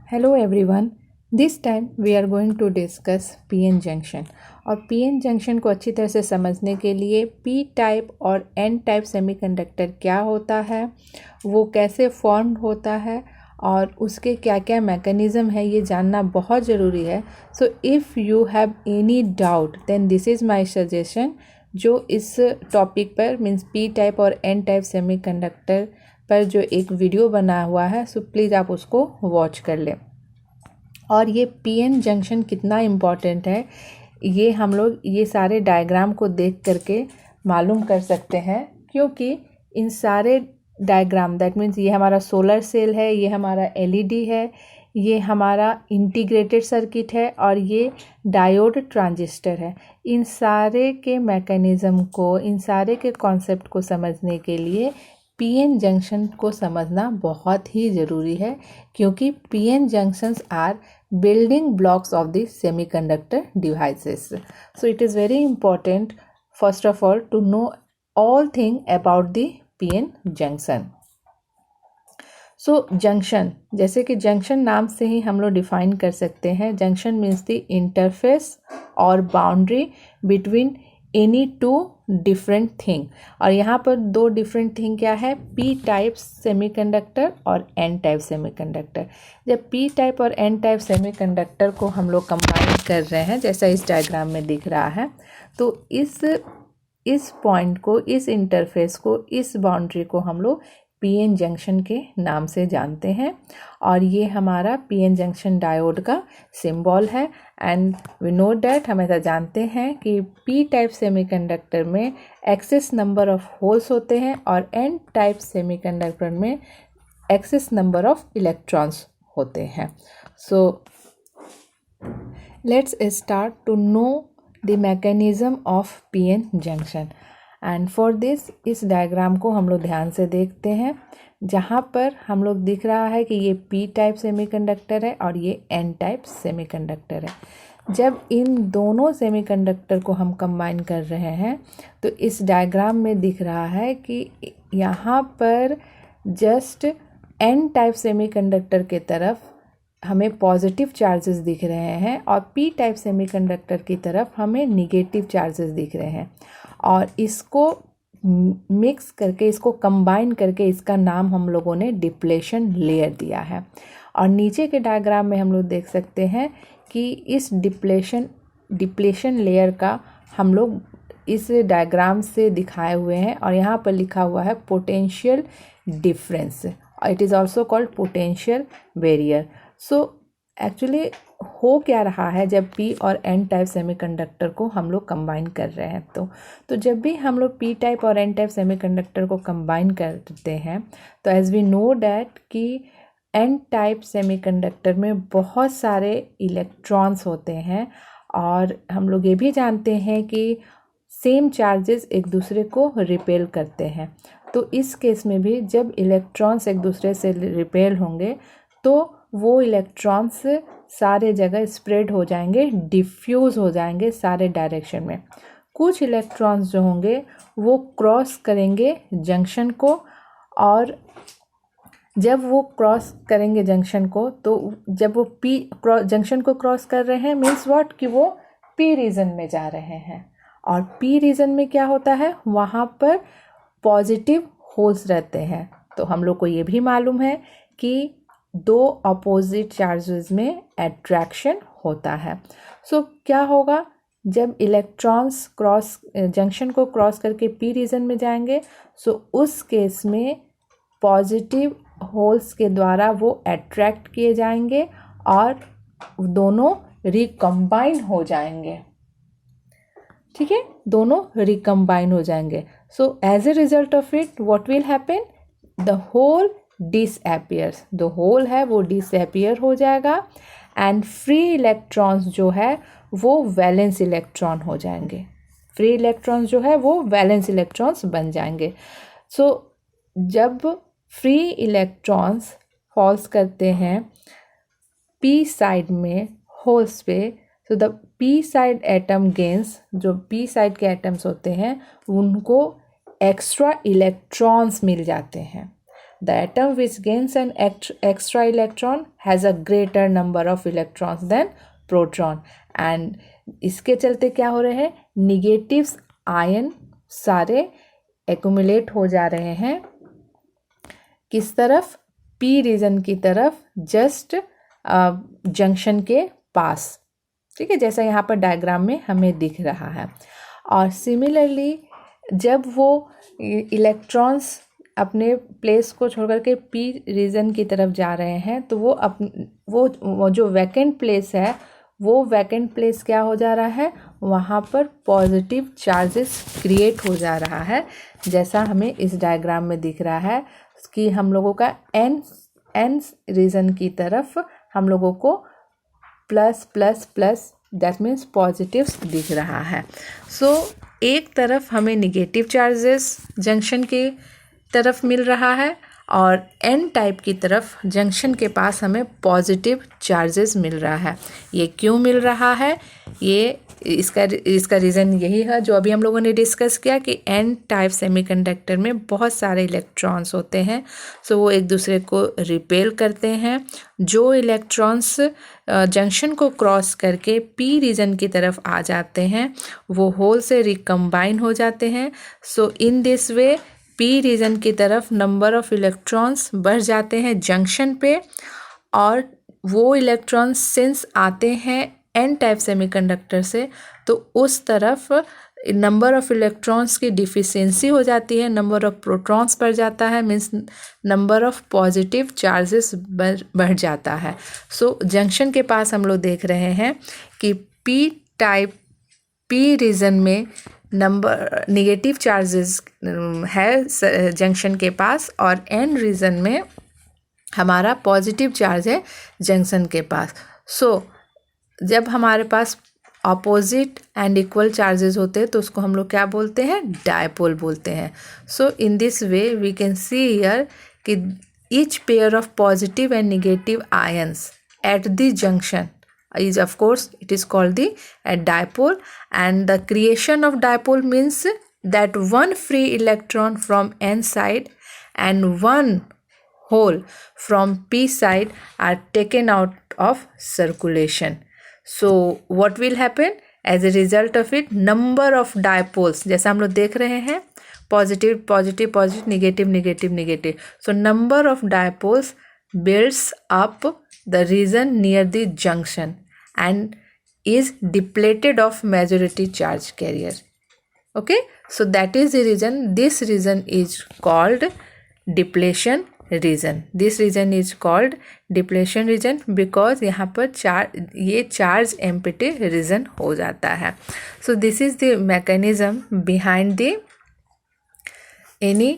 Hello everyone. This time we are going to discuss PN junction और PN junction को अच्छी तरह से समझने के लिए P टाइप और N टाइप सेमीकंडक्टर क्या होता है, वो कैसे फॉर्म होता है और उसके क्या क्या मैकेनिज़्म है, ये जानना बहुत ज़रूरी है. So if you have any doubt then this is my suggestion. जो इस टॉपिक पर मीन्स P टाइप और N टाइप सेमीकंडक्टर पर जो एक वीडियो बना हुआ है, सो प्लीज़ आप उसको वॉच कर लें. और ये PN जंक्शन कितना इम्पॉर्टेंट है ये हम लोग ये सारे डायग्राम को देख करके मालूम कर सकते हैं, क्योंकि इन सारे डायग्राम दैट मीन्स ये हमारा सोलर सेल है, ये हमारा LED है, ये हमारा इंटीग्रेटेड सर्किट है और ये डायोड ट्रांजिस्टर है. इन सारे के मैकेनिज़्म को, इन सारे के कॉन्सेप्ट को समझने के लिए PN जंक्शन को समझना बहुत ही ज़रूरी है, क्योंकि PN junctions are building blocks of the semiconductor devices. So it is very important first of all to know all thing about the PN junction. So junction, जैसे कि जंक्शन नाम से ही हम लोग डिफाइन कर सकते हैं. जंक्शन मीन्स द इंटरफेस और boundary between any two different thing. और यहाँ पर दो डिफरेंट थिंग क्या है, P टाइप सेमीकंडक्टर और N टाइप सेमीकंडक्टर. जब P टाइप और N टाइप सेमीकंडक्टर को हम लोग कंबाइन कर रहे हैं, जैसा इस डायग्राम में दिख रहा है, तो इस पॉइंट को, इस इंटरफेस को, इस बाउंड्री को हम लोग PN जंक्शन के नाम से जानते हैं. और ये हमारा PN जंक्शन डायोड का सिंबल है. एंड वी नो डैट, हम ऐसा जानते हैं कि P टाइप सेमीकंडक्टर में एक्सेस नंबर ऑफ होल्स होते हैं और N टाइप सेमीकंडक्टर में एक्सेस नंबर ऑफ इलेक्ट्रॉन्स होते हैं. So let's start to know the mechanism of PN junction. And for this, इस डायग्राम को हम लोग ध्यान से देखते हैं, जहाँ पर हम लोग दिख रहा है कि ये P टाइप सेमीकंडक्टर है और ये N टाइप सेमीकंडक्टर है. जब इन दोनों सेमीकंडक्टर को हम कंबाइन कर रहे हैं तो इस डायग्राम में दिख रहा है कि यहाँ पर जस्ट N टाइप सेमीकंडक्टर के तरफ हमें पॉजिटिव चार्जेस दिख रहे हैं और P टाइप सेमीकंडक्टर की तरफ हमें निगेटिव चार्जेस दिख रहे हैं. और इसको मिक्स करके, इसको कंबाइन करके, इसका नाम हम लोगों ने डिप्लेशन लेयर दिया है. और नीचे के डायग्राम में हम लोग देख सकते हैं कि इस डिप्लेशन लेयर का हम लोग इस डायग्राम से दिखाए हुए हैं और यहाँ पर लिखा हुआ है potential difference. It is also called potential barrier. So actually हो क्या रहा है जब P और N टाइप सेमीकंडक्टर को हम लोग कंबाइन कर रहे हैं, तो जब भी हम लोग P टाइप और N टाइप सेमीकंडक्टर को कंबाइन करते हैं तो एज वी नो डैट कि N टाइप सेमीकंडक्टर में बहुत सारे इलेक्ट्रॉन्स होते हैं और हम लोग ये भी जानते हैं कि सेम चार्जेस एक दूसरे को रिपेल करते हैं. तो इस केस में भी जब इलेक्ट्रॉन्स एक दूसरे से रिपेल होंगे तो वो इलेक्ट्रॉन्स सारे जगह स्प्रेड हो जाएंगे, डिफ्यूज़ हो जाएंगे सारे डायरेक्शन में. कुछ इलेक्ट्रॉन्स जो होंगे वो क्रॉस करेंगे जंक्शन को, और जब वो क्रॉस करेंगे जंक्शन को, तो जब वो जंक्शन को क्रॉस कर रहे हैं मीन्स व्हाट, कि वो P रीजन में जा रहे हैं. और P रीजन में क्या होता है, वहाँ पर पॉजिटिव होल्स रहते हैं. तो हम लोग को ये भी मालूम है कि दो अपोजिट चार्जेस में अट्रैक्शन होता है. सो क्या होगा, जब इलेक्ट्रॉन्स जंक्शन को क्रॉस करके P रीजन में जाएंगे, सो उस केस में पॉजिटिव होल्स के द्वारा वो अट्रैक्ट किए जाएंगे और दोनों रिकम्बाइन हो जाएंगे. ठीक है, दोनों रिकम्बाइन हो जाएंगे. So as a result of it what will happen, the hole disappears. The hole है वो डिसअपियर हो जाएगा एंड फ्री इलेक्ट्रॉन्स जो है वो वैलेंस इलेक्ट्रॉन हो जाएंगे. फ्री इलेक्ट्रॉन्स जो है वो वैलेंस इलेक्ट्रॉन्स बन जाएंगे. सो जब फ्री इलेक्ट्रॉन्स फॉल्स करते हैं P साइड में होल्स पे, so the P side atom gains, जो P साइड के एटम्स होते हैं उनको एक्स्ट्रा इलेक्ट्रॉन्स मिल जाते हैं. The atom which gains an extra electron has a greater number of electrons than proton. And इसके चलते क्या हो रहे हैं, निगेटिव्स आयन सारे एक्यूमुलेट हो जा रहे हैं किस तरफ, पी रीजन की तरफ, जस्ट जंक्शन के पास। ठीक है, जैसा यहाँ पर डायग्राम में हमें दिख रहा है। और सिमिलरली जब वो इलेक्ट्रॉन्स अपने प्लेस को छोड़कर के पी रीजन की तरफ जा रहे हैं तो वो जो वैकेंट प्लेस है, वो वैकेंट प्लेस क्या हो जा रहा है, वहाँ पर पॉजिटिव चार्जेस क्रिएट हो जा रहा है। जैसा हमें इस डायग्राम में दिख रहा है कि हम लोगों का एन रीजन की तरफ हम लोगों को plus plus plus that means positives दिख रहा है। सो एक तरफ हमें निगेटिव चार्जेस जंक्शन के तरफ मिल रहा है और एन टाइप की तरफ जंक्शन के पास हमें पॉजिटिव चार्जेस मिल रहा है। ये क्यों मिल रहा है, ये इसका रीज़न यही है जो अभी हम लोगों ने डिस्कस किया कि एन टाइप सेमीकंडक्टर में बहुत सारे इलेक्ट्रॉन्स होते हैं। सो वो एक दूसरे को रिपेल करते हैं। जो इलेक्ट्रॉन्स जंक्शन को क्रॉस करके पी रीजन की तरफ आ जाते हैं वो होल से रिकम्बाइन हो जाते हैं। So in this way P region की तरफ नंबर ऑफ इलेक्ट्रॉन्स बढ़ जाते हैं जंक्शन पे, और वो इलेक्ट्रॉन्स सिंस आते हैं एन टाइप सेमीकंडक्टर से तो उस तरफ नंबर ऑफ इलेक्ट्रॉन्स की डिफिशियंसी हो जाती है, नंबर ऑफ प्रोटॉन्स बढ़ जाता है, means number of positive charges बढ़ जाता है। सो जंक्शन के पास हम लोग देख रहे हैं कि पी रीजन में नंबर निगेटिव चार्जेस है जंक्शन के पास और एन रीजन में हमारा पॉजिटिव चार्ज है जंक्शन के पास। सो जब हमारे पास ऑपोजिट एंड इक्वल चार्जेस होते हैं तो उसको हम लोग क्या बोलते हैं, डायपोल बोलते हैं। So in this way we can see here कि each pair of positive and negative ions at the junction is of course it is called the dipole, and the creation of dipole means that one free electron from n side and one hole from p side are taken out of circulation. So what will happen as a result of it, number of dipoles जैसा हम लोग देख रहे हैं positive positive positive negative negative negative, so number of dipoles builds up the region near the junction and is depleted of majority charge carrier. Okay, so that is the reason this region is called depletion region. This region is called depletion region because यहाँ पर ये charge empty region हो जाता है. So this is the mechanism behind the any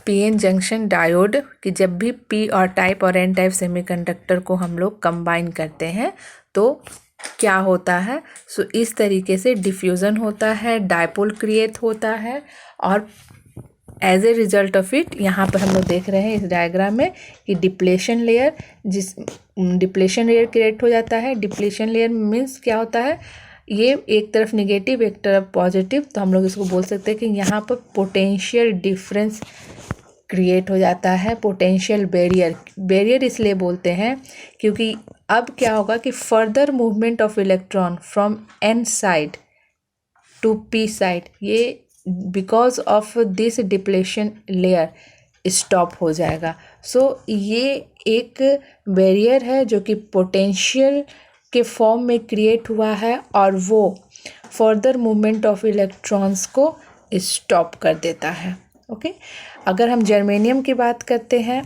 PN junction diode कि जब भी P और टाइप और एन टाइप सेमीकंडक्टर को हम लोग कंबाइन करते हैं तो क्या होता है। सो इस तरीके से डिफ्यूज़न होता है, डायपोल क्रिएट होता है और as a result of it यहाँ पर हम लोग देख रहे हैं इस डायग्राम में कि डिप्लेशन लेयर क्रिएट हो जाता है। डिप्लेशन लेयर मीन्स क्या होता है, ये एक तरफ निगेटिव एक तरफ पॉजिटिव, तो हम लोग इसको बोल सकते हैं कि यहाँ पर पोटेंशियल डिफरेंस क्रिएट हो जाता है। पोटेंशियल बैरियर इसलिए बोलते हैं क्योंकि अब क्या होगा कि further movement of electron from N side to P side ये because of this depletion layer stop हो जाएगा। सो ये एक बैरियर है जो कि पोटेंशियल के फॉर्म में क्रिएट हुआ है और वो फर्दर मूवमेंट ऑफ इलेक्ट्रॉन्स को स्टॉप कर देता है। ओके, अगर हम जर्मेनियम की बात करते हैं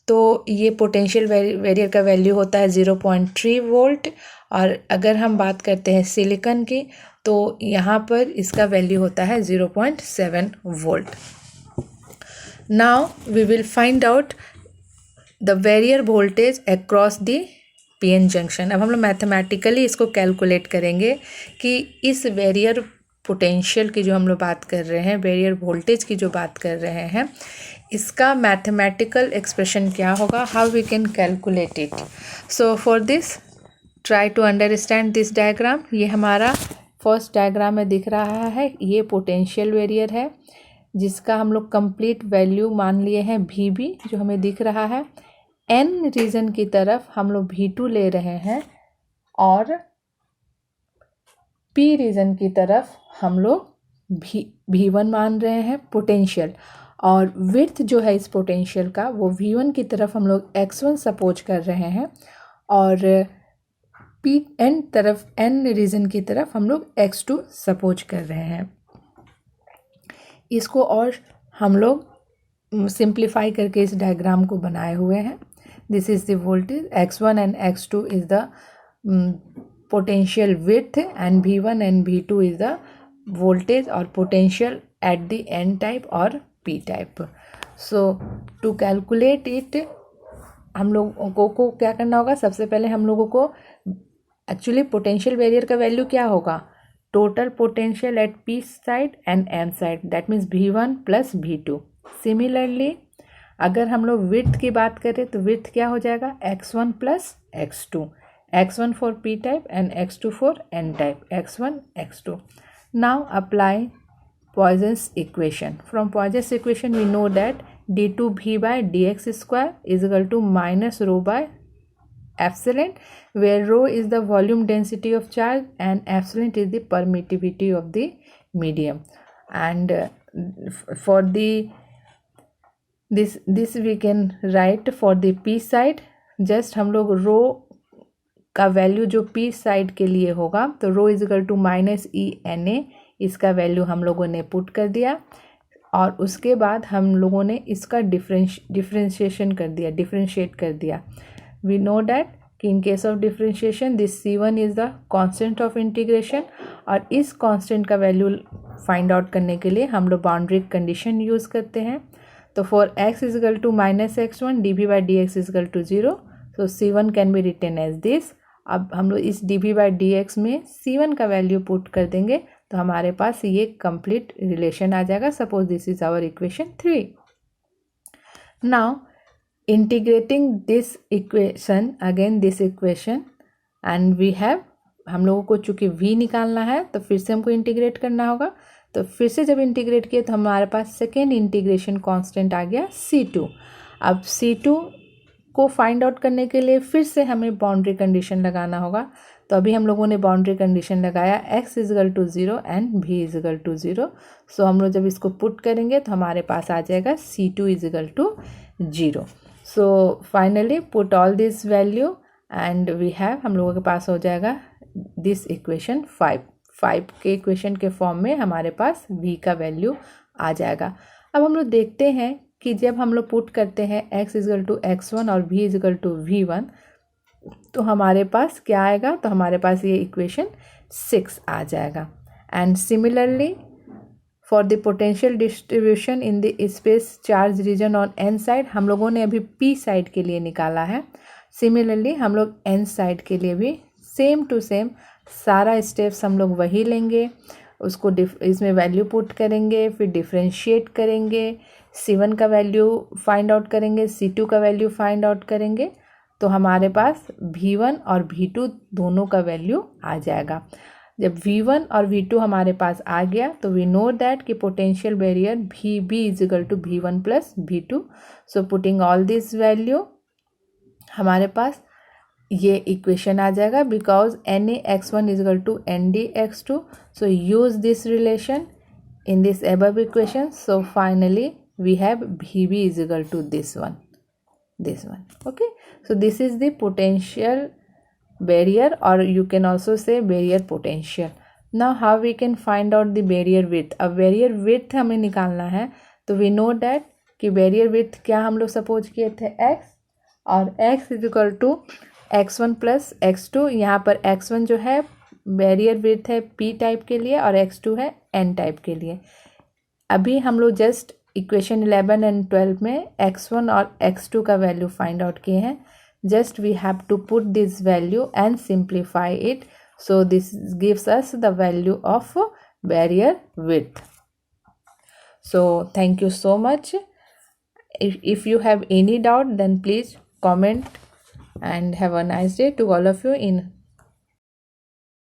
तो ये पोटेंशियल बैरियर का वैल्यू होता है 0.3 वोल्ट, और अगर हम बात करते हैं सिलिकॉन की तो यहाँ पर इसका वैल्यू होता है 0.7 volt. Now we will find out the barrier voltage across the PN junction. अब हम लोग मैथमेटिकली इसको कैलकुलेट करेंगे कि इस बैरियर पोटेंशियल की जो हम लोग बात कर रहे हैं, बैरियर वोल्टेज की जो बात कर रहे हैं, इसका मैथमेटिकल एक्सप्रेशन क्या होगा, how we can calculate it. So for this try to understand this diagram. ये हमारा फर्स्ट डायग्राम में दिख रहा है, ये पोटेंशियल बैरियर है, जिसका हम लोग कंप्लीट वैल्यू मान लिए हैं VB जो हमें दिख रहा है। N रीजन की तरफ हम लोग V2 ले रहे हैं और P रीजन की तरफ हम लोग V1 मान रहे हैं पोटेंशियल, और विड्थ जो है इस पोटेंशियल का वो V1 की तरफ हम लोग x1 सपोज कर रहे हैं और N रीजन की तरफ हम लोग x2 सपोज कर रहे हैं। इसको और हम लोग सिंप्लीफाई करके इस डायग्राम को बनाए हुए हैं। This is the voltage x1 and x2 is the potential width and V1 and V2 is the voltage or potential at the N type or P type. So to calculate it हम लोगों को क्या करना होगा, सबसे पहले हम लोगों को एक्चुअली पोटेंशियल बैरियर का वैल्यू क्या होगा, total potential at P side and N side, that means V1 plus V2। Similarly अगर हम लोग विड्थ की बात करें तो विड्थ क्या हो जाएगा, x1 plus x2, x1 for P type and x2 for N type, x1 x2. Now apply Poisson's equation. From Poisson's equation we know that d2v by dx square is equal to minus rho by epsilon, where rho is the volume density of charge and epsilon is the permittivity of the medium. And for the this we can write for the P side, just हम लोग rho का value जो P side के लिए होगा तो rho is equal to minus ENA, इसका value हम लोगों ने पुट कर दिया और उसके बाद हम लोगों ने इसका डिफ्रेंशिएशन कर दिया, डिफ्रेंशिएट कर दिया। वी नो डैट कि in case of differentiation this C1 is the constant of integration, और इस कांस्टेंट का वैल्यू फाइंड आउट करने के लिए हम लोग बाउंड्री कंडीशन यूज़ करते हैं। तो for x is equal to minus x1 dv by dx is equal to 0, so C1 can be written as this. अब हम लोग इस dv बाई dx में C1 का वैल्यू पुट कर देंगे तो हमारे पास ये कंप्लीट रिलेशन आ जाएगा। Suppose this is our equation 3। Now integrating this equation again this equation and we have, हम लोगों को चूँकि v निकालना है तो फिर से हमको इंटीग्रेट करना होगा। तो फिर से जब इंटीग्रेट किए तो हमारे पास सेकेंड इंटीग्रेशन कांस्टेंट आ गया C2। अब C2 को फाइंड आउट करने के लिए फिर से हमें बाउंड्री कंडीशन लगाना होगा। तो अभी हम लोगों ने बाउंड्री कंडीशन लगाया x is equal to 0 and v is equal to 0। So हम लोग जब इसको पुट करेंगे तो हमारे पास आ जाएगा C2 is equal to 0। So finally put all this value and we have, हम लोगों के पास हो जाएगा दिस इक्वेशन 5 के इक्वेशन के फॉर्म में हमारे पास v का वैल्यू आ जाएगा। अब हम लोग देखते हैं कि जब हम लोग पुट करते हैं x इजगल टू x1 और v इजगल टू v1 तो हमारे पास क्या आएगा, तो हमारे पास ये इक्वेशन 6 आ जाएगा। And similarly for the potential distribution in the space charge region on n side, हम लोगों ने अभी p साइड के लिए निकाला है। सिमिलरली हम लोग n साइड के लिए भी सेम टू सेम सारा स्टेप्स हम लोग वही लेंगे, उसको इसमें वैल्यू पुट करेंगे, फिर डिफ्रेंशिएट करेंगे, C1 का वैल्यू फाइंड आउट करेंगे, C2 का वैल्यू फाइंड आउट करेंगे, तो हमारे पास V1 और V2 दोनों का वैल्यू आ जाएगा। जब V1 और V2 हमारे पास आ गया तो वी नो दैट कि potential barrier VB is equal to V1 plus V2। So putting all this value हमारे पास ये इक्वेशन आ जाएगा, because NA x1 is equal to ND x2। So use this relation in this above equation. So finally we have VB is equal to this one. Okay, so this is the potential barrier, or you can also say barrier potential. Now how we can find out the barrier width? अब barrier width हमें निकालना है तो we know that कि barrier width क्या हम लोग suppose किए थे x, और x is equal to x1 plus x2। यहाँ पर x1 जो है बैरियर विड्थ है P टाइप के लिए और x2 है N टाइप के लिए। अभी हम लोग जस्ट इक्वेशन 11 एंड 12 में x1 और x2 का वैल्यू फाइंड आउट किए हैं। Just we have to put this value and simplify it, so this gives us the value of barrier width. So thank you so much. If you have any doubt then please comment, and have a nice day to all of you. In